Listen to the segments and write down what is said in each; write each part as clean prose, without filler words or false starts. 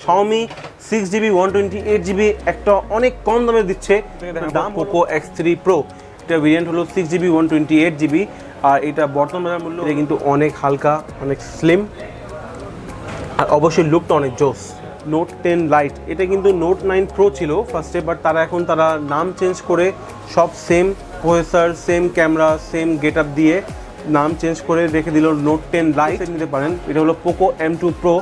Xiaomi 6GB 128GB একটা অনেক কম দামে দিচ্ছে। দাম Poco X3 Pro, এটা ভেরিয়েন্ট হলো 6GB 128GB, আর এটা বর্তমান বাজার মূল্য এটা কিন্তু অনেক হালকা, অনেক স্লিম, আর অবশ্যই লুকটা অনেক জোস। নোট 10 লাইট, এটা কিন্তু নোট 9 Pro ছিল ফার্স্টে, বাট তারা নাম চেঞ্জ করে সব same processor, same camera, same get up দিয়ে নাম চেঞ্জ করে রেখে দিল নোট 10 লাইট। নিতে পারেন, এটা হলো Poco M2 Pro,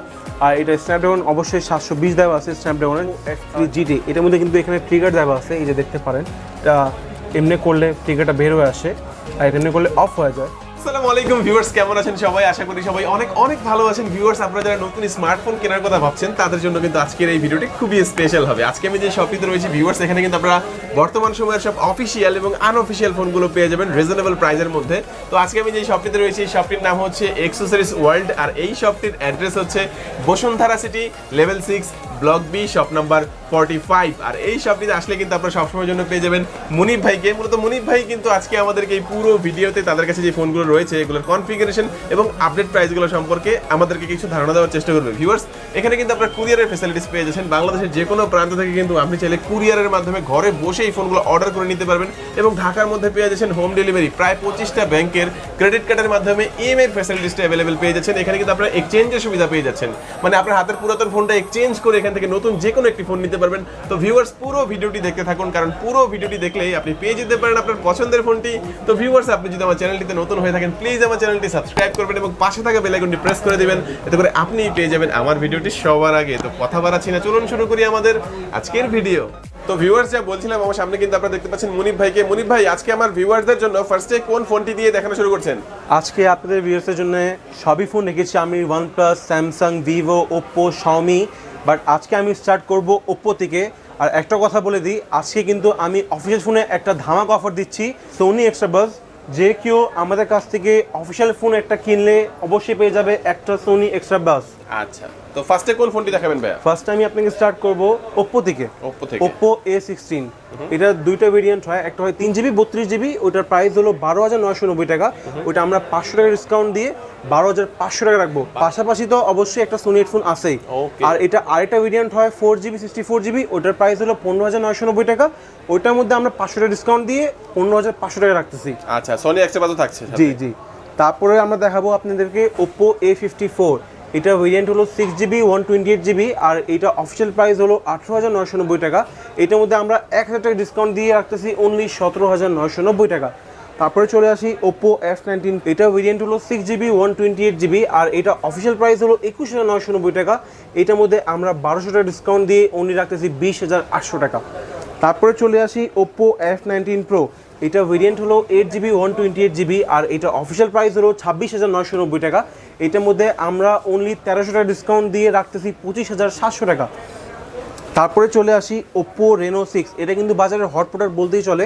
আর এটা স্ন্যাপড্রাগন অবশ্যই 720 দেওয়া আছে স্ন্যাপড্রাগনের X3 GT। এটার মধ্যে কিন্তু এখানে ট্রিগার দেওয়া আছে, এই যে দেখতে পারেন, এটা এমনি করলে ট্রিগারটা বের হয়ে আসে, আর এমনি করলে অফ হয়ে যায়। আসসালামু আলাইকুম ভিউয়ার্স, কেমন আছেন সবাই? আশা করি সবাই অনেক অনেক ভালো আছেন। ভিউয়ার্স, আপনারা যারা নতুন স্মার্টফোন কেনার কথা ভাবছেন তাদের জন্য কিন্তু আজকের এই ভিডিওটি খুবই স্পেশাল হবে। আজকে আমি যে শপটিতে রয়েছি ভিউয়ার্স, এখানে কিন্তু আপনারা বর্তমান সময়ের সব অফিসিয়াল এবং আনঅফিসিয়াল ফোনগুলো পেয়ে যাবেন রিজনেবল প্রাইসের মধ্যে। তো আজকে আমি যে শপটিতে রয়েছি, শপটির নাম হচ্ছে এক্সেসরিজ ওয়ার্ল্ড, আর এই শপটির অ্যাড্রেস হচ্ছে Bashundhara city level 6 block B shop number 45। আর এই শপটিতে আসলে কিন্তু আপনারা সবসময়ের জন্য পেয়ে যাবেন মুনিব ভাইকে। মূলত মুনিব ভাই কিন্তু আজকে আমাদেরকে এই পুরো ভিডিওতে তাদের কাছে যে ফোনগুলো রয়েছে এগুলোর কনফিগারেশন এবং আপডেট প্রাইসগুলো সম্পর্কে আমাদেরকে কিছু ধারণা দেওয়ার চেষ্টা করবে। ভিউয়ার্স, এখানে কিন্তু আপনারা কুরিয়ারের ফ্যাসিলিটিস পেয়ে যাচ্ছেন। বাংলাদেশের যে কোনো প্রান্ত থেকে কিন্তু আপনি চাইলে কুরিয়ারের মাধ্যমে ঘরে বসে এই ফোনগুলো অর্ডার করে নিতে পারবেন, এবং ঢাকার মধ্যে পেয়ে যাচ্ছেন হোম ডেলিভারি। প্রায় 25টা ব্যাংকের ক্রেডিট কার্ডের মাধ্যমে ইএমআই ফ্যাসিলিটিসটা অ্যাভেলেবেল পেয়ে যাচ্ছেন। এখানে কিন্তু আপনারা এক্সচেঞ্জের সুবিধা পেয়ে যাচ্ছেন, মানে আপনার হাতের পুরাতন ফোনটা এক্সচেঞ্জ করে এখান থেকে নতুন যে কোনো একটি ফোন নিতে পারবেন। তো ভিউয়ার্স, পুরো ভিডিওটি দেখতে থাকুন, কারণ পুরো ভিডিওটি দেখলেই আপনি পেয়ে যেতে পারেন আপনার পছন্দের ফোনটি। তো ভিউয়ার্স, আপনি যদি আমার চ্যানেলটিতে নতুন হয়ে থাকেন, প্লিজ আমার চ্যানেলটি সাবস্ক্রাইব করবেন এবং পাশে থাকা বেল আইকনটি প্রেস করে দিবেন, এতে করে আপনি পেয়ে যাবেন আমার ভিডিওটি সবার আগে। তো কথা বাড়াচ্ছি না, চলুন শুরু করি আমাদের আজকের ভিডিও। তো ভিউয়ার্স, যা বলছিলাম, আমার সামনে কিন্তু আপনারা দেখতে পাচ্ছেন মুনিব ভাইকে। মুনিব ভাই, আজকে আমার ভিউয়ারদের জন্য ফার্স্টে কোন ফোনটি দিয়ে দেখানো শুরু করছেন? আজকে আপনাদের ভিউয়ার্সের জন্য সবই ফোন রেখেছি আমি, OnePlus, Samsung, Vivo, Oppo, Xiaomi, but আজকে আমি স্টার্ট করব ওপ্পো থেকে। আর একটা কথা বলে দিই, আজকে কিন্তু আমি অফিসিয়াল ফোনে একটা ধামাকা অফার দিচ্ছি, সোনি এক্সট্রা বাজ। যে কেউ আমাদের কাছ থেকে অফিসিয়াল ফোন একটা কিনলে অবশ্যই পেয়ে যাবে একটা সোনি এক্সট্রা বাজ। আচ্ছা, তো ফার্স্টে কোন ফোনটি দেখাবেন ভাইয়া? ফার্স্ট আমি আপনাকে স্টার্ট করব ওপ্পো থেকে। ওপ্পো A16, এটা দুইটা ভেরিয়েন্ট হয়, একটা হয় 3GB 32GB, ওইটার প্রাইস হলো 12,990 টাকা। ওইটা আমরা 500 টাকা ডিসকাউন্ট দিয়ে 12,500 টাকা রাখবো। পাশাপাশি তো অবশ্যই একটা সোনি হেডফোন আছেই। আর এটা আরেকটা ভেরিয়েন্ট হয় 4GB 64GB, ওইটার প্রাইস হলো 15,990 টাকা। ওইটার মধ্যে আমরা 500 টাকা ডিসকাউন্ট দিয়ে 15,500 টাকা রাখতেছি। আচ্ছা, সোনি এক্সট্রা বাজও থাকছে? জি জি। তারপরে আমরা দেখাবো আপনাদেরকে ওপ্পো A54, এটা ভেরিয়েন্ট হলো 6GB 128GB, আর এটা অফিসিয়াল প্রাইস হলো 18,990 টাকা। এটার মধ্যে আমরা 1,000 টাকা ডিসকাউন্ট দিয়ে রাখতেছি অনলি 17,990 টাকা। তারপরে চলে আসি ওপ্পো F19, এটা ভেরিয়েন্ট হলো 6GB 128GB, আর এটা অফিসিয়াল প্রাইস হলো 21,990 টাকা। এটার মধ্যে আমরা 1,200 টাকা ডিসকাউন্ট দিয়ে অনলি রাখতেছি 20,800 টাকা। তারপরে চলে আসি ওপ্পো F19 Pro, এটা ভেরিয়েন্ট হলো 8GB 128GB, আর এটা অফিসিয়াল প্রাইস হলো 26,990 টাকা। এটার মধ্যে আমরা অনলি 1300 টাকা ডিসকাউন্ট দিয়ে রাখতেছি 25,700 টাকা। তারপরে চলে আসি ওপ্পো Reno 6, এটা কিন্তু বাজারের হট প্রোডাক্ট বলতেই চলে।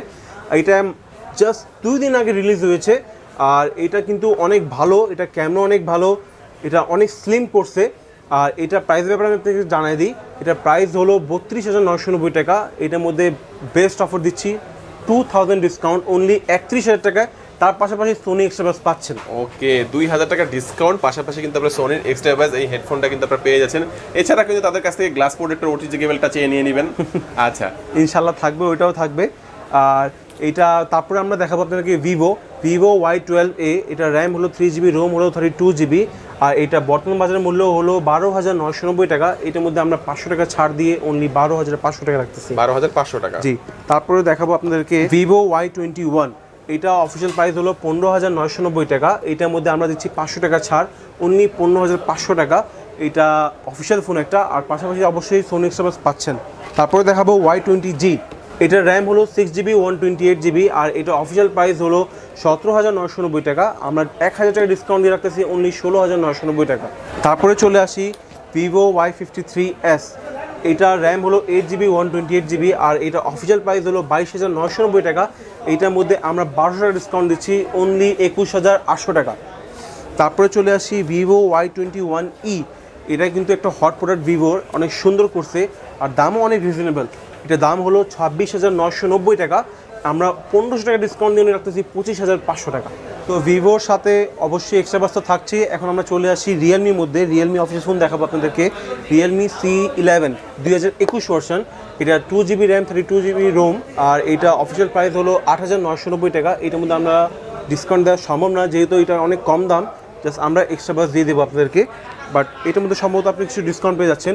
এটা জাস্ট 2 দিন আগে রিলিজ হয়েছে, আর এটা কিন্তু অনেক ভালো, এটা ক্যামেরা অনেক ভালো, এটা অনেক স্লিম করছে। আর এটা প্রাইস ব্যাপারে আমি আপনাকে জানাই দিই, এটা প্রাইস হলো 32,990 টাকা। এটার মধ্যে বেস্ট অফার দিচ্ছি 2000 ডিসকাউন্ট অনলি 31,000 টাকায়। তার পাশাপাশি সোনি এক্সট্রা বাজ পাচ্ছেন। ওকে, 2000 টাকা ডিসকাউন্ট, পাশাপাশি কিন্তু আপনারা সোনির এক্সট্রা বাজ এই হেডফোনটা কিন্তু আপনারা পেয়ে যাচ্ছেন। এছাড়া কিন্তু তাদের কাছ থেকে গ্লাস প্রোটেক্টর ওটিজি কেবলটা চেয়ে নিয়ে নেবেন। আচ্ছা, ইনশাল্লাহ থাকবে, ওইটাও থাকবে। আর এটা তারপরে আমরা দেখাবো আপনাদেরকে ভিভো Y12A, এটা র্যাম হলো 3GB, রোম হলো 32GB, আর এটা বর্তমান বাজারের মূল্য হলো 12,990 টাকা। এটার মধ্যে আমরা 500 টাকা ছাড় দিয়ে অনলি 12,500 টাকা রাখতেছি। 12,500 টাকা, জি। তারপরে দেখাবো আপনাদেরকে ভিভো Y21, এটা অফিসিয়াল প্রাইস হলো 15,990 টাকা। এটার মধ্যে আমরা দিচ্ছি 500 টাকা ছাড়, অনলি 15,500 টাকা। এটা অফিসিয়াল ফোন একটা, আর পাশাপাশি অবশ্যই সোনি এক্সট্রা বাজ পাচ্ছেন। তারপরে দেখাবো Y20G, এটার র্যাম হলো 6GB 128GB, আর এটা অফিসিয়াল প্রাইস হলো 17,990 টাকা। আমরা 1,000 টাকা ডিসকাউন্ট দিয়ে রাখতেছি অনলি 16,990 টাকা। তারপরে চলে আসি ভিভো Y53s, এটা র্যাম হলো 8GB 128GB, আর এটা অফিসিয়াল প্রাইস হলো 22,990 টাকা। এইটার মধ্যে আমরা 1200 টাকা ডিসকাউন্ট দিচ্ছি অনলি 21,800 টাকা। তারপরে চলে আসি ভিভো Y21e, এটা কিন্তু একটা হট প্রোডাক্ট ভিভোর, অনেক সুন্দর করছে আর দামও অনেক রিজনেবল। এটার দাম হলো 26,990 টাকা। আমরা 1500 টাকা ডিসকাউন্ট দিয়ে রাখতেছি 25,500 টাকা। তো ভিভোর সাথে অবশ্যই এক্সট্রা বাস তো থাকছেই। এখন আমরা চলে আসি রিয়েলমির মধ্যে। রিয়েলমি অফিসিয়াল ফোন দেখাবো আপনাদেরকে। রিয়েলমি C11 2021 ভার্সন, এটা 2GB র্যাম 32GB রোম, আর এটা অফিসিয়াল প্রাইস হলো 8,990 টাকা। এটার মধ্যে আমরা ডিসকাউন্ট দেওয়া সম্ভব না, যেহেতু এটা অনেক কম দাম, জাস্ট আমরা এক্সট্রা বাস দিয়ে দেবো আপনাদেরকে। বাট এটার মধ্যে সম্ভবত আপনি কিছু ডিসকাউন্ট পেয়ে যাচ্ছেন।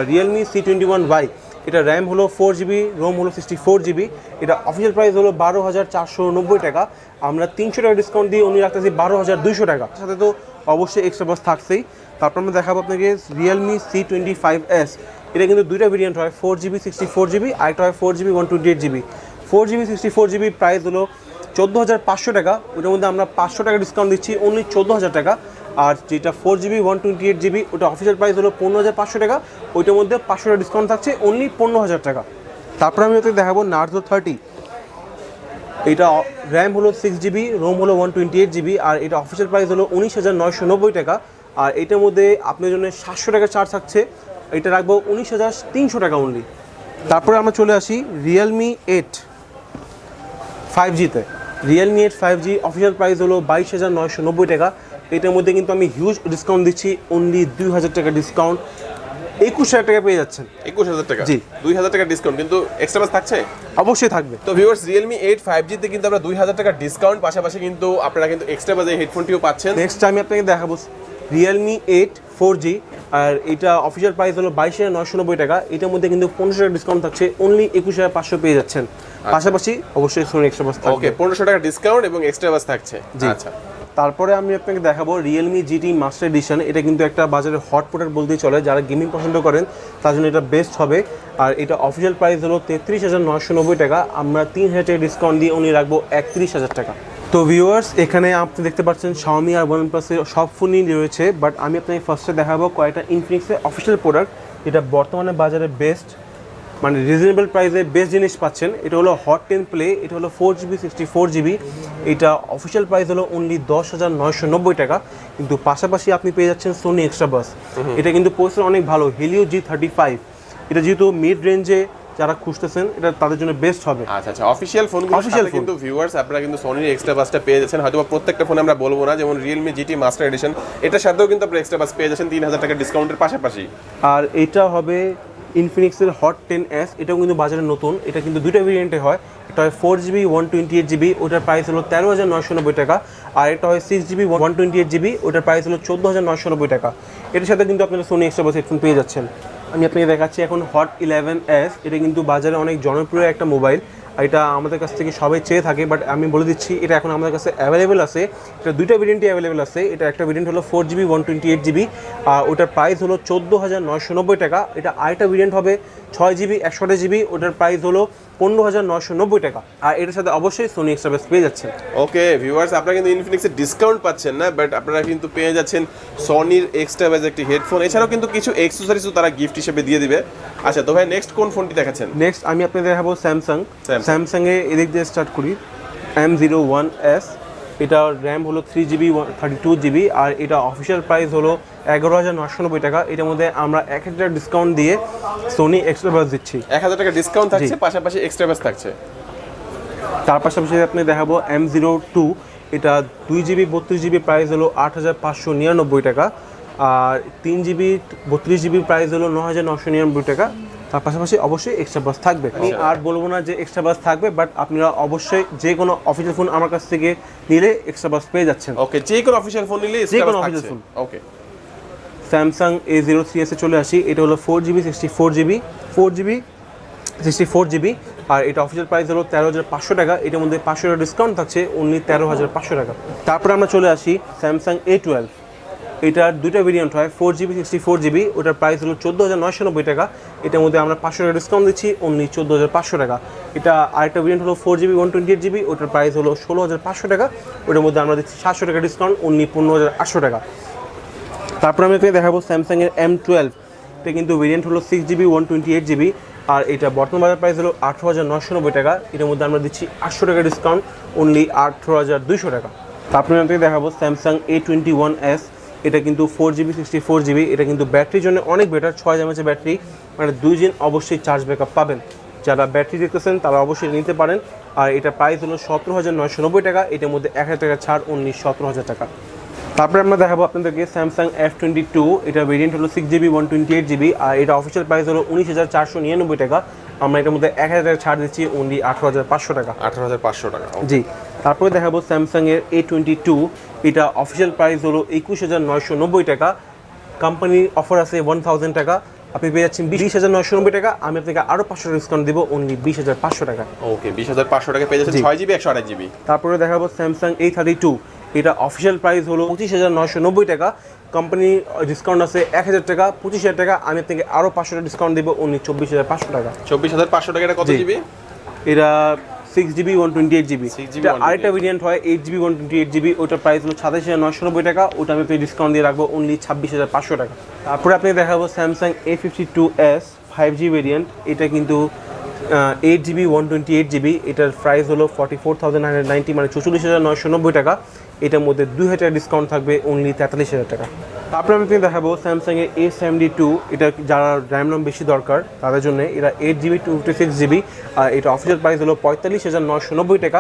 রিয়েলমি C21Y, এটা র্যাম হলো 4GB, রোম হলো 64GB, এটা অফিসিয়াল প্রাইস হলো 12,490 টাকা। আমরা 300 টাকা ডিসকাউন্ট দিয়ে উনি রাখতেছি 12,200 টাকা। সাথে তো অবশ্যই এক্সট্রা বাস থাকছেই। তারপর আমরা দেখাবো আপনাকে রিয়েলমি C25S, এটা কিন্তু দুইটা ভেরিয়েন্ট হয়, 4GB 64GB, আরেকটা হয় 4GB 128GB। 4GB 64GB price হলো 14,500 টাকা, ওটার মধ্যে আমরা 500 টাকা ডিসকাউন্ট দিচ্ছি, অনলি 14,000 টাকা। আর যেটা 4GB 128GB, ওটা অফিসিয়াল প্রাইস হলো 15,500 টাকা, ওইটার মধ্যে 500 টাকা ডিসকাউন্ট থাকছে, অনলি 15,000 টাকা। তারপরে আমি ওতে দেখাবো Narzo 30, এটা র্যাম হলো 6GB, রোম হলো 128GB, আর এটা অফিসিয়াল প্রাইস হলো 19,990 টাকা। আর এটার মধ্যে আপনার জন্য 700 টাকা চার্জ থাকছে, এটা রাখবো 19,300 টাকা অনলি। তারপরে আমরা চলে আসি রিয়েলমি 8 5Gতে। রিয়েলমি 8 5G অফিসিয়াল প্রাইস হলো 22,990 টাকা। এটার মধ্যে কিন্তু আমি হিউজ ডিসকাউন্ট দিচ্ছি, অনলি 2,000 টাকা ডিসকাউন্ট, 21,000 টাকা পেয়ে যাচ্ছেন। 21,000 টাকা, জি 2,000 টাকা ডিসকাউন্ট, কিন্তু এক্সট্রা বাস থাকছে অবশ্যই থাকবে। তো ভিউয়ার্স, রিয়েলমি 8 5G তে কিন্তু আমরা 2,000 টাকা ডিসকাউন্ট, পাশাপাশি কিন্তু আপনারা কিন্তু এক্সট্রা বাজে হেডফোনটিও পাচ্ছেন। নেক্সট আমি আপনাকে দেখাবো রিয়েলমি 8 4G, আর এটা অফিসিয়াল প্রাইস হলো 22,990 টাকা। এটার মধ্যে কিন্তু 1500 টাকা ডিসকাউন্ট থাকছে, অনলি 21,500 পেয়ে যাচ্ছেন। পাশাপাশি অবশ্যই সোনি এক্সট্রা বাস থাকবে। ওকে, 1500 টাকা ডিসকাউন্ট এবং এক্সট্রা বাস থাকছে। আচ্ছা, তারপরে আমি আপনাকে দেখাবো রিয়েলমি GT মাস্টার এডিশন। এটা কিন্তু একটা বাজারে হট প্রোডাক্ট বলতেই চলে, যারা গেমিং পছন্দ করেন তার জন্য এটা বেস্ট হবে। আর এটা অফিসিয়াল প্রাইস হলো 33,990 টাকা। আমরা 3,000 টাকা ডিসকাউন্ট দিয়ে উনি রাখবো 31,000 টাকা। তো ভিউয়ার্স, এখানে আপনি দেখতে পাচ্ছেন Xiaomi আর OnePlus-এর সব ফোনই রয়েছে, বাট আমি আপনাকে ফার্স্টে দেখাবো কয়েকটা ইনফিনিক্সের অফিসিয়াল প্রোডাক্ট, এটা বর্তমানে বাজারে বেস্ট, মানে রিজনেবল প্রাইসে বেস্ট জিনিস পাচ্ছেন। এটা হলো হট 10 প্লে, এটা হলো 4GB 64GB, এটা অফিসিয়াল প্রাইস হলো অনলি 10,990 টাকা। কিন্তু পাশাপাশি আপনি পেয়ে যাচ্ছেন সোনি এক্সট্রা বাস, এটা কিন্তু প্রসেসর অনেক ভালো, Helio G35, এটা যেহেতু মিড রেঞ্জে যারা খুঁজতেছেন এটা তাদের জন্য বেস্ট হবে। আচ্ছা আচ্ছা, অফিশিয়াল ফোনগুলোর সাথে কিন্তু ভিউয়ার্স আপনারা কিন্তু সোনির এক্সট্রা বাসটা পেয়ে যাচ্ছেন। হয়তো প্রত্যেকটা ফোনে আমরা বলবো না, যেমন রিয়েলমি GT মাস্টার এডিশন, এটার সাথেও কিন্তু আপনারা এক্সট্রা বাস পেয়ে যাচ্ছেন 3,000 টাকা ডিসকাউন্টের পাশাপাশি। আর এটা হবে ইনফিনিক্সের হট 10S, এটাও কিন্তু বাজারে নতুন, এটা কিন্তু দুইটা ভেরিয়েন্টে হয়। এটা হয় 4GB 128GB, ওটার প্রাইস হলো 13,990 টাকা। আর এটা হয় 6GB 128GB, ওটার প্রাইস হলো 14,990 টাকা। এটার সাথে কিন্তু আপনারা সোনি এক্সট্রা বাস হেডফোন পেয়ে যাচ্ছেন। আমি আপনাকে দেখাচ্ছি এখন হট 11S, এটা কিন্তু বাজারে অনেক জনপ্রিয় একটা মোবাইল, এটা আমাদের কাছ থেকে সবাই চেয়ে থাকে, বাট আমি বলে দিচ্ছি এটা এখন আমাদের কাছে অ্যাভেলেবেল আছে। এটা দুইটা ভেরিয়েন্টই অ্যাভেলেবেল আছে। এটা একটা ভেরিয়েন্ট হলো 4GB 128GB, ওটার প্রাইস হলো 14,990 টাকা। এটা আরেকটা ভেরিয়েন্ট হবে 6GB 128GB, ওটার প্রাইস হলো 15,990 টাকা। আর এটার সাথে অবশ্যই সোনি এক্সট্রা বাস পেয়ে যাচ্ছেন। ওকে ভিউয়ার্স, আপনারা কিন্তু ইনফিনিক্সের ডিসকাউন্ট পাচ্ছেন না, বাট আপনারা কিন্তু পেয়ে যাচ্ছেন সোনির এক্সট্রা বাস একটি হেডফোন, এছাড়াও কিন্তু কিছস অ্যাকসেসরিজও তারা গিফট হিসেবে দিয়ে দিবে। আচ্ছা, তো ভাই নেক্সট কোন ফোনটি দেখাচ্ছেন? নেক্সট আমি আপনাদের দেখাবো স্যামসাংয়ে এদিক দিয়ে স্টার্ট করি। M01S, এটা র্যাম হলো 3GB 32GB, আর এটা অফিসিয়াল প্রাইস হলো 11,990 টাকা। এটার মধ্যে আমরা 1,000 টাকা ডিসকাউন্ট দিয়ে সোনি এক্সট্রা বাস দিচ্ছি। 1,000 টাকা ডিসকাউন্ট থাকছে, পাশাপাশি এক্সট্রা বাস থাকছে। তার পাশাপাশি আপনি দেখাবো M02, এটা 2GB 32GB, প্রাইস হলো 8,599 টাকা। আর 3GB 32GB প্রাইস হলো 9,999 টাকা। তার পাশাপাশি অবশ্যই এক্সট্রা বাস থাকবে। আমি আর বলবো না যে এক্সট্রা বাস থাকবে, বাট আপনারা অবশ্যই যে কোনো অফিসিয়াল ফোন আমার কাছ থেকে নিলে এক্সট্রা বাস পেয়ে যাচ্ছেন। ওকে, যে কোনো অফিসিয়াল ফোন নিলে যে কোনো অফিসিয়াল ফোন। ওকে, স্যামসাং A03s এ চলে আসি। এটা হলো 4GB 64GB, আর এটা অফিসিয়াল প্রাইস হলো 13,500 টাকা। এটার মধ্যে 500 টাকা ডিসকাউন্ট থাকছে, অনলি 13,500 টাকা। তারপরে আমরা চলে আসি স্যামসাং A12, এটার দুইটা ভেরিয়েন্ট হয় 4GB 64GB, ওটার প্রাইস হলো 14,990 টাকা। এটার মধ্যে আমরা 500 টাকা ডিসকাউন্ট দিচ্ছি, অনলি 14,500 টাকা। এটা আরেকটা ভেরিয়েন্ট হলো 4GB 128GB, ওটার প্রাইস হলো 16,500 টাকা। ওটার মধ্যে আমরা দিচ্ছি 700 টাকা ডিসকাউন্ট, অনলি 15,800 টাকা। তারপর আমি আপনাকে দেখাবো স্যামসাংয়ের M12, এটা কিন্তু ভেরিয়েন্ট হলো 6GB 128GB, আর এটা বর্তমান বাজার প্রাইস হলো 18,990 টাকা। এটার মধ্যে আমরা দিচ্ছি 800 টাকা ডিসকাউন্ট, অনলি 18,200 টাকা। তারপরে আমি আপনাকে দেখাবো স্যামসাং A21s, এটা কিন্তু 4GB 64GB, এটা কিন্তু ব্যাটারির জন্য অনেক বেটার, 6 mAh ব্যাটারি, মানে 2 দিন অবশ্যই চার্জ ব্যাকআপ পাবেন। যারা ব্যাটারি দেখতেছেন তারা অবশ্যই নিতে পারেন। আর এটা প্রাইস হলো 17,990 টাকা, এটার মধ্যে 1,000 টাকা ছাড়, অনলি 17,000 টাকা। তারপরে আমরা দেখাবো আপনাদেরকে স্যামসাং F22, এটা ভেরিয়েন্ট হলো 6GB 128GB, আর এটা অফিসিয়াল প্রাইস হলো 19,499 টাকা। আমরা এটার মধ্যে 1,000 টাকা ছাড় দিচ্ছি, অনলি 18,500 টাকা। 18,500 টাকা, জি। তারপরে দেখাবো স্যামসাংয়ের A22, এটা অফিসিয়াল প্রাইস হলো 21,990 টাকা। কোম্পানির অফার আছে 1,000 টাকা, আপনি পেয়ে যাচ্ছেন 20,990 টাকা। আমি আপনাকে আরও 500 ডিসকাউন্ট দেবো, অনলি 20,500 টাকা। ওকে, 20,500 টাকা পেয়ে যাচ্ছেন 6GB 128GB। তারপরে দেখাবো স্যামসাং A32, এটা অফিসিয়াল প্রাইস হলো 25,990 টাকা। কোম্পানি ডিসকাউন্ট আছে 1,000 টাকা, 25,000 টাকা। আমি আপনাকে আরও 500 টাকা ডিসকাউন্ট দেবো, অনলি 24,500 টাকা। 24,500 টাকা। এটা কত জিবি? এটা 6GB 128GB। 6GB এটা আরেকটা ভেরিয়েন্ট হয় 8GB 128GB, ওটার প্রাইস হলো 27,990 টাকা। ওটা আমি আপনাকে ডিসকাউন্ট দিয়ে রাখবো, অনলি 26,500 টাকা। তারপরে আপনি দেখাবো স্যামসাং A52s 5G ভেরিয়েন্ট, এটা কিন্তু 8GB 128GB, এটার প্রাইস হলো 44,990, মানে 44,990 টাকা। এটার মধ্যে 2,000 টাকা ডিসকাউন্ট থাকবে, অনলি 43,000 টাকা। তারপরে আমি দেখাবো স্যামসাংয়ের A72, এটা যারা র্যাম রম বেশি দরকার তাদের জন্য। এটা 8GB 256GB, আর এটা অফিসিয়াল প্রাইস হলো 45,990 টাকা।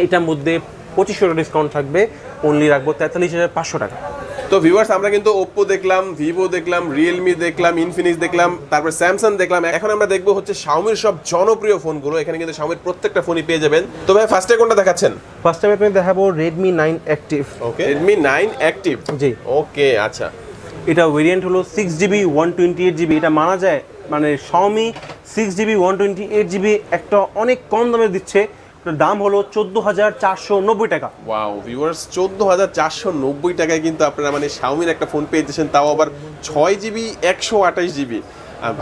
এটার মধ্যে 2500 টাকা ডিসকাউন্ট থাকবে, অনলি রাখবো 43,500 টাকা। তো ভিউয়ার্স, আমরা কিন্তু ওপ্পো দেখলাম, ভিভো দেখলাম, রিয়েলমি দেখলাম, ইনফিনিক্স দেখলাম, তারপর স্যামসাং দেখলাম। এখন আমরা দেখবো হচ্ছে শাওমির সব জনপ্রিয় ফোনগুলো। এখানে কিন্তু শাওমির প্রত্যেকটা ফোনই পেয়ে যাবেন। তো ভাই, ফার্স্টে কোনটা দেখাচ্ছেন? ফার্স্ট টাইম আপনি দেখাবো Redmi 9 Active। ওকে, Redmi 9 Active। জি। ওকে, আচ্ছা। এটা ভেরিয়েন্ট হলো 6GB 128GB। এটা মানা যায়, মানে Xiaomi 6GB 128GB একটা অনেক কম দামে দিচ্ছে। এটার দাম হলো 14,490 টাকা। ওয়াও ভিউয়ার্স, 14,490 টাকায় কিন্তু আপনারা মানে শাওমির একটা ফোন পেয়ে যাচ্ছেন, তাও আবার 6GB 128GB।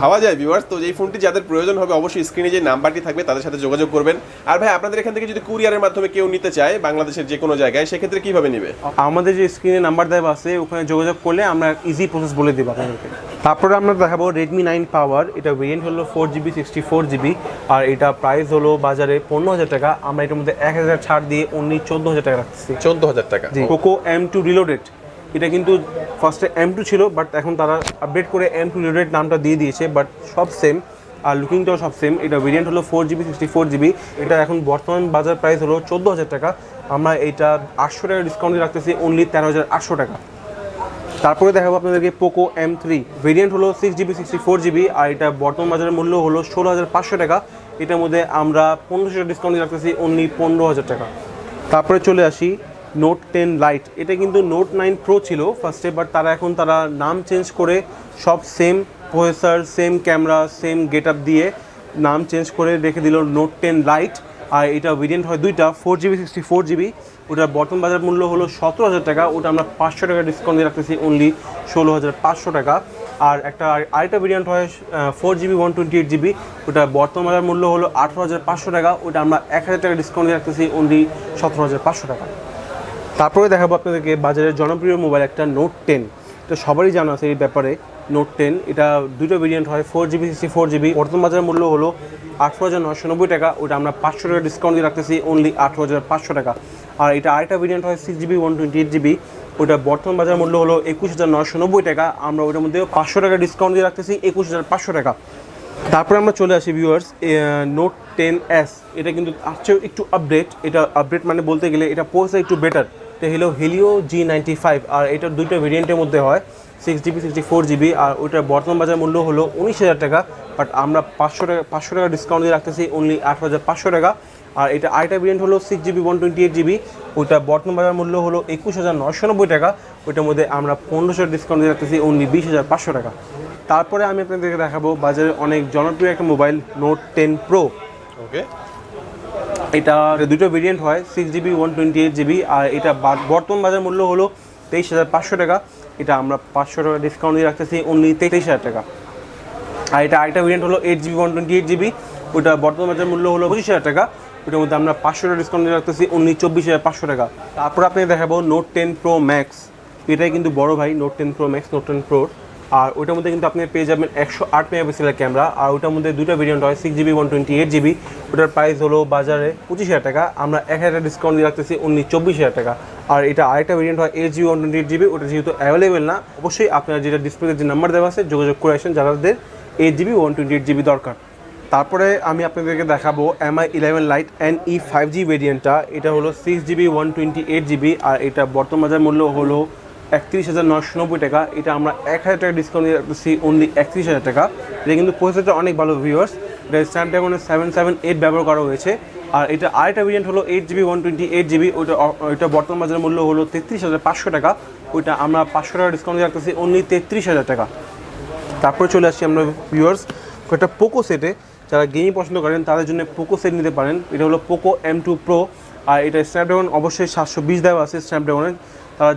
ভাবা যায় ভিউয়ার্স। তো এই ফোনটি যাদের প্রয়োজন হবে অবশ্যই স্ক্রিনে যে নাম্বারটি থাকবে তাদের সাথে যোগাযোগ করবেন। আর ভাই, আপনাদের এখান থেকে যদি কুরিয়ারের মাধ্যমে কেউ নিতে চায় বাংলাদেশের যে কোনো জায়গায়, সেক্ষেত্রে কিভাবে নেবে? আমাদের যে স্ক্রিনে নাম্বার দেওয়া আছে ওখানে যোগাযোগ করলে আমরা ইজি প্রসেস বলে দেবো আপনাদেরকে। তারপরে আমরা দেখাবো Redmi 9 Power, এটা ভেরিয়েন্ট হলো 4GB 64GB, আর এটা প্রাইস হলো বাজারে 15,000 টাকা। আমরা এটার মধ্যে 1,000 ছাড় দিয়ে অনলি 14,000 টাকা রাখছি। 14,000 টাকা। পোকো M2 Reloaded, এটা কিন্তু ফার্স্টে M2 ছিল, বাট এখন তারা আপডেট করে M2 Reloaded নামটা দিয়ে দিয়েছে, বাট সব সেম আর লুকিংটাও সব সেম। এটা ভেরিয়েন্ট হলো 4GB 64GB। এটা এখন বর্তমান বাজার প্রাইস হলো 14,000 টাকা। আমরা এটা 800 টাকা ডিসকাউন্টে রাখতেছি, অনলি 13,800 টাকা। তারপরে দেখাবো আপনাদেরকে পোকো M3, ভেরিয়েন্ট হলো 6GB 64GB, আর এটা বর্তমান বাজারের মূল্য হলো 16,500 টাকা। এটার মধ্যে আমরা 1,500 টাকা ডিসকাউন্টে রাখতেছি, অনলি 15,000 টাকা। তারপরে চলে আসি Note 10 Lite, এটা কিন্তু Note 9 Pro ছিল ফার্স্টে, বাট তারা নাম চেঞ্জ করে সব same processor, same camera, same get up দিয়ে নাম চেঞ্জ করে রেখে দিল Note 10 Lite। আর এটা ভেরিয়েন্ট হয় দুইটা, 4GB 64GB। ওটার বর্তমান বাজার মূল্য হলো 17,000 টাকা। ওটা আমরা 500 টাকা ডিসকাউন্ট দিয়ে রাখতেছি, অনলি 16,500 টাকা। আর আরেকটা ভেরিয়েন্ট হয় 4GB 128GB, ওটা বর্তমান বাজার মূল্য হলো 18,500 টাকা। ওটা আমরা 1,000 টাকা ডিসকাউন্ট দিয়ে রাখতেছি, অনলি 17,500 টাকা। তারপরে দেখাবো আপনাদেরকে বাজারের জনপ্রিয় মোবাইল একটা Note 10, এটা সবারই জানা আছে এই ব্যাপারে। Note 10, এটা দুটো ভেরিয়েন্ট হয় 4GB 64GB, বর্তমান বাজার মূল্য হলো 18,990 টাকা। ওটা আমরা 500 টাকা ডিসকাউন্ট দিয়ে রাখতেছি, অনলি 18,500 টাকা। আর এটা আরেকটা ভেরিয়েন্ট হয় 6GB 128GB, ওটা বর্তমান বাজার মূল্য হলো 21,990 টাকা। আমরা ওটার মধ্যে 500 টাকা ডিসকাউন্ট দিয়ে রাখতেছি, 21,500 টাকা। তারপরে আমরা চলে আসি ভিউয়ার্স Note 10s, এটা কিন্তু আসছে একটু আপডেট। এটা আপডেট মানে বলতে গেলে এটা প্রসেসর একটু বেটার। এটা হলো Helio G95, আর এটার দুইটা ভেরিয়েন্টের মধ্যে হয় 6GB 64GB, আর ওইটার বর্তমান বাজার মূল্য হলো 19,000 টাকা। বাট আমরা 500 টাকা ডিসকাউন্ট দিয়ে রাখতেছি, অনলি 8,500 টাকা। আর এটা আরেকটা ভেরিয়েন্ট হলো 6GB 128GB, ওইটা বর্তমান বাজার মূল্য হলো 21,990 টাকা। ওইটার মধ্যে আমরা 1,500 ডিসকাউন্ট দিয়ে রাখতেছি, অনলি 20,500 টাকা। তারপরে আমি আপনাদেরকে দেখাবো বাজারে অনেক জনপ্রিয় একটা মোবাইল Note 10 Pro। ওকে, এটা দুটো ভেরিয়েন্ট হয় 6GB 128GB, আর এটা বর্তমান বাজার মূল্য হলো 23,500 টাকা। এটা আমরা 500 টাকা ডিসকাউন্ট দিয়ে রাখতেছি, অনলি 23,000 টাকা। আর এটা আরেকটা ভেরিয়েন্ট হলো 8GB 128GB, ওটা বর্তমান বাজার মূল্য হলো 25,000 টাকা। ওটার মধ্যে আমরা 500 টাকা ডিসকাউন্ট দিয়ে রাখতেছি, অনলি 24,500 টাকা। তারপর আপনি দেখাবো Note 10 Pro Max, এটাই কিন্তু বড় ভাই Note 10 Pro Max, Note 10 Pro। আর ওইটার মধ্যে কিন্তু আপনি পেয়ে যাবেন 108 মেগাপিক্সেলের ক্যামেরা। আর ওটার মধ্যে দুটো ভেরিয়েন্ট হয় 6GB 128GB, ওটার প্রাইস হলো বাজারে 25,000 টাকা। আমরা 1,000 টাকা ডিসকাউন্ট দিয়ে রাখতেছি, অনলি 24,000 টাকা। আর এটা আরেকটা ভেরিয়েন্ট হয় 8GB 128GB, ওটা যেহেতু অ্যাভেলেবেল না, অবশ্যই আপনারা যেটা ডিসপ্লেতে যে নাম্বার দেওয়া আছে যোগাযোগ করে আসেন যাদের 8GB 128GB দরকার। তারপরে আমি আপনাদেরকে দেখাবো MI 11 Lite NE 5G ভেরিয়েন্টটা। এটা হলো 6GB 128GB আর এটা বর্তমান বাজার মূল্য হলো 31,990 টাকা। এটা আমরা 1,000 টাকা ডিসকাউন্ট দিয়ে রাখতেছি অনলি 31,000 টাকা। এটা কিন্তু প্রসেসরটা অনেক ভালো ভিউয়ার্স, এটা স্ন্যাপড্রাগনের 778 ব্যবহার করা হয়েছে। আর এটা আরেকটা ভেরিয়েন্ট হলো 8GB 128GB, ওইটা বর্তমান বাজার মূল্য হলো 33,500 টাকা। ওইটা আমরা 500 টাকা ডিসকাউন্ট দিয়ে রাখতেছি অনলি 33,000 টাকা। তারপরে চলে আসছি আমরা ভিউয়ার্স একটা পোকো সেটে। যারা গেমিং পছন্দ করেন তাদের জন্য পোকো সেট নিতে পারেন। এটা হলো পোকো M2 Pro আর এটা স্ন্যাপড্রাগন অবশ্যই 720 দেওয়া আছে স্ন্যাপড্রাগনের।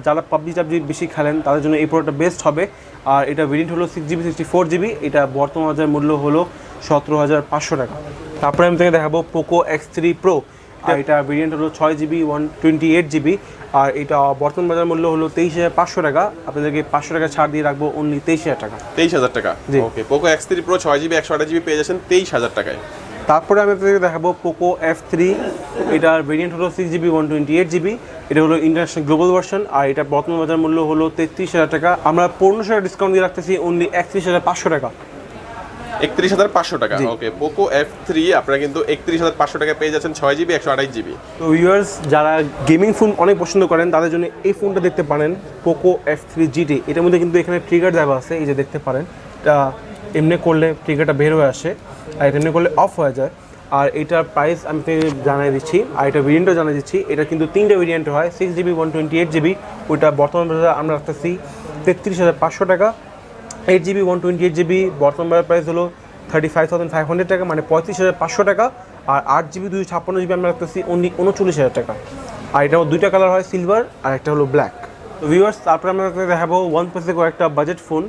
যারা পাবজি বেশি খেলেন তাদের জন্য এই প্রোডাক্টটা বেস্ট হবে। আর এটা ভেরিয়েন্ট হলো 6GB 64GB, এটা বর্তমান বাজার মূল্য হলো 17,500 টাকা। তারপরে আমি থেকে দেখাবো পোকো X3 Pro, আর এটা ভেরিয়েন্ট হলো 6GB 128GB আর এটা বর্তমান বাজার মূল্য হলো 23,500 টাকা। আপনাদেরকে 500 টাকা ছাড় দিয়ে রাখবো অনলি 23,000 টাকা। 23,000 টাকা, ওকে। Poco X3 Pro 6GB 128GB পেয়ে যাচ্ছেন 23,000 টাকায়। তারপরে আমি আপনাদেরকে দেখাবো পোকো F3, এটার ভেরিয়েন্ট হলো 6GB 128GB, এটা হলো ইন্টারন্যাশনাল গ্লোবাল ভার্সন আর এটা বর্তমান বাজার মূল্য হলো 33,000 টাকা। আমরা 1500 টাকা ডিসকাউন্ট দিয়ে রাখতেছি অনলি 31,500 টাকা। 31,500 টাকা, ওকে। পোকো F3 আপনারা কিন্তু 31,500 টাকা পেয়ে যাচ্ছেন 6GB 128GB। তো ভিউয়ার্স যারা গেমিং ফোন অনেক পছন্দ করেন তাদের জন্য এই ফোনটা দেখতে পারেন, পোকো F3 GT। এটার মধ্যে কিন্তু এখানে ট্রিগার দেওয়া আছে, এই যে দেখতে পারেন। এটা এমনি করলে ট্রিগারটা বের হয়ে আসে আর এটা এমনি করলে অফ হয়ে যায়। আর এটার প্রাইস আমি জানিয়ে দিচ্ছি আর এটা ভেরিয়েন্টও জানিয়ে দিচ্ছি। এটা কিন্তু 3টা ভেরিয়েন্ট হয়, 6GB 128GB, ওইটা বর্তমান বাজারে আমরা রাখতেছি 33,500 টাকা। 8GB 128GB বর্তমান বাজার প্রাইস হলো 35,500 টাকা, মানে 35,500 টাকা। আর 8GB 256GB আমরা রাখতেছি অনলি 39,000 টাকা। আর এটাও দুইটা কালার হয়, সিলভার আর একটা হলো ব্ল্যাক। তো ভিউয়ার্স তারপরে আমরা দেখাবো OnePlus-এর কয়েকটা বাজেট ফোন।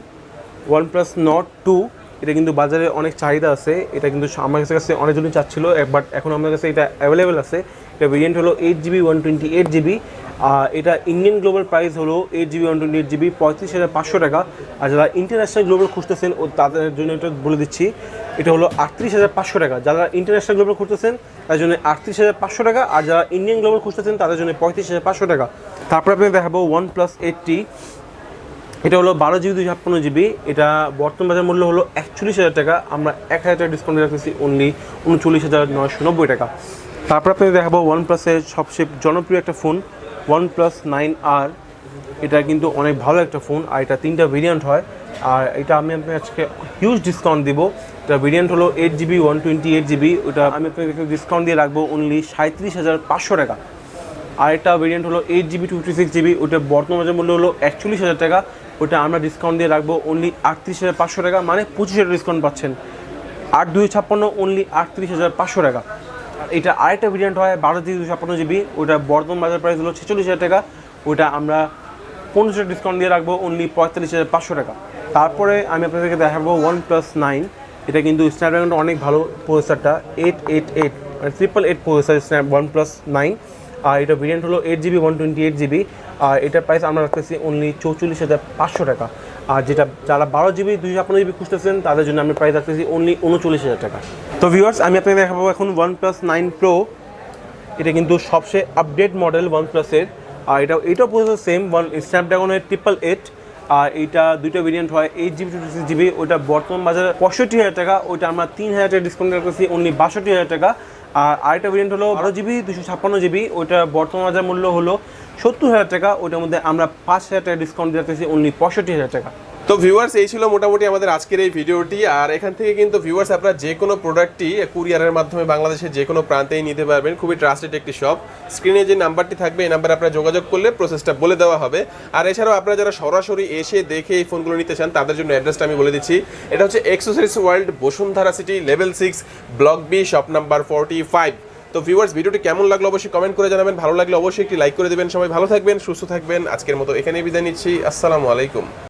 OnePlus Nord 2, এটা কিন্তু বাজারে অনেক চাহিদা আছে, এটা কিন্তু আমার কাছে অনেকজনই চাচ্ছিল, বাট এখন আমার কাছে এটা অ্যাভেলেবেল আছে। এটা ভেরিয়েন্ট হলো 8GB 128GB, এটা ইন্ডিয়ান গ্লোবাল প্রাইস হলো 8GB 128GB 35,500 টাকা। আর যারা ইন্টারন্যাশনাল গ্লোবাল খুঁজতেছেন ও তাদের জন্য এটা বলে দিচ্ছি, এটা হলো 38,500 টাকা। যারা ইন্টারন্যাশনাল গ্লোবাল খুঁজতেছেন তাদের জন্য 38,500 টাকা, আর যারা ইন্ডিয়ান গ্লোবাল খুঁজতেছেন তাদের জন্য 35,500 টাকা। তারপরে আপনি দেখাবো OnePlus 8T, এটা হলো 12GB 256GB, এটা বর্তমান বাজার মূল্য হলো 41,000 টাকা। আমরা 1,000 টাকা ডিসকাউন্ট রাখতেছি অনলি 39,990 টাকা। তারপর আপনি দেখাবো OnePlus-এর সবচেয়ে জনপ্রিয় একটা ফোন, OnePlus 9R। এটা কিন্তু অনেক ভালো একটা ফোন আর এটা 3টা ভেরিয়েন্ট হয়। আর এটা আমি আপনাকে আজকে হিউজ ডিসকাউন্ট দিব। এটা ভেরিয়েন্ট হলো 8GB 128GB, ওটা আমি আপনাকে ডিসকাউন্ট দিয়ে রাখবো অনলি 37,500 টাকা। আর একটা ভেরিয়েন্ট হলো 8GB 256GB, ওটা বর্তমান বাজার মূল্য হলো 41,000 টাকা। ওটা আমরা ডিসকাউন্ট দিয়ে রাখবো অনলি 38,500 টাকা, মানে 25,000 ডিসকাউন্ট পাচ্ছেন। 8/256 অনলি 38,500 টাকা। এটা আরেকটা ভেরিয়েন্ট হয় 12GB 256GB, ওটা বর্তমান বাজার প্রাইস হলো 46,000 টাকা। ওটা আমরা 15,000 ডিসকাউন্ট দিয়ে রাখবো অনলি 45,500 টাকা। তারপরে আমি আপনাদেরকে দেখাবো OnePlus 9, এটা কিন্তু স্ন্যাপড্রাগনটা অনেক ভালো প্রসেসরটা, 888 মানে 888 প্রসেসর OnePlus 9। আর এটা ভেরিয়েন্ট হলো 8GB 128GB, আর এটার প্রাইস আমরা রাখতেছি অনলি 44,500 টাকা। আর যারা 12GB 256GB খুঁজতেছেন তাদের জন্য আমি প্রাইস রাখতেছি অনলি 39,000 টাকা। তো ভিউয়ার্স আমি আপনাকে দেখাবো এখন OnePlus 9 Pro, এটা কিন্তু সবচেয়ে আপডেট মডেল OnePlus-এর। আর এটাও প্রসেসর সেম স্ন্যাপড্রাগনের 888। আর এইটা দুইটা ভেরিয়েন্ট হয়, 8GB 256GB, ওইটা বর্তমান বাজারে 65,000 টাকা। ওইটা আমরা 3,000 টাকা ডিসকাউন্ট রাখতেছি অনলি 62,000 টাকা। আর আরেকটা ভেরিয়েন্ট হলো 12GB 256GB, ওইটা বর্তমান বাজার মূল্য হলো 70,000 টাকা। ওইটার মধ্যে আমরা 5,000 টাকা ডিসকাউন্ট রাখতেছি অনলি 65,000 টাকা। তো ভিউয়ার্স এই ছিল মোটামুটি আমাদের আজকের এই ভিডিওটি। আর এখান থেকে কিন্তু ভিউয়ার্স আপনারা যে কোনো প্রোডাক্টই কুরিয়ারের মাধ্যমে বাংলাদেশের যে কোনো প্রান্তেই নিতে পারবেন। খুবই ট্রাস্টেড একটি শপ। স্ক্রিনে যে নাম্বারটি থাকবে এই নাম্বারে আপনারা যোগাযোগ করলে প্রসেসটা বলে দেওয়া হবে। আর এছাড়াও আপনারা যারা সরাসরি এসে দেখে এই ফোনগুলো নিতে চান তাদের জন্য অ্যাড্রেসটা আমি বলে দিচ্ছি। এটা হচ্ছে accessories world, Bashundhara city, level 6, block B, shop number 45। তো ভিউয়ার্স ভিডিওটি কেমন লাগলো অবশ্যই কমেন্ট করে জানাবেন। ভালো লাগলে অবশ্যই একটি লাইক করে দেবেন। সবাই ভালো থাকবেন, সুস্থ থাকবেন। আজকের মতো এখানেই বিদায় নিচ্ছি। আসসালামু আলাইকুম।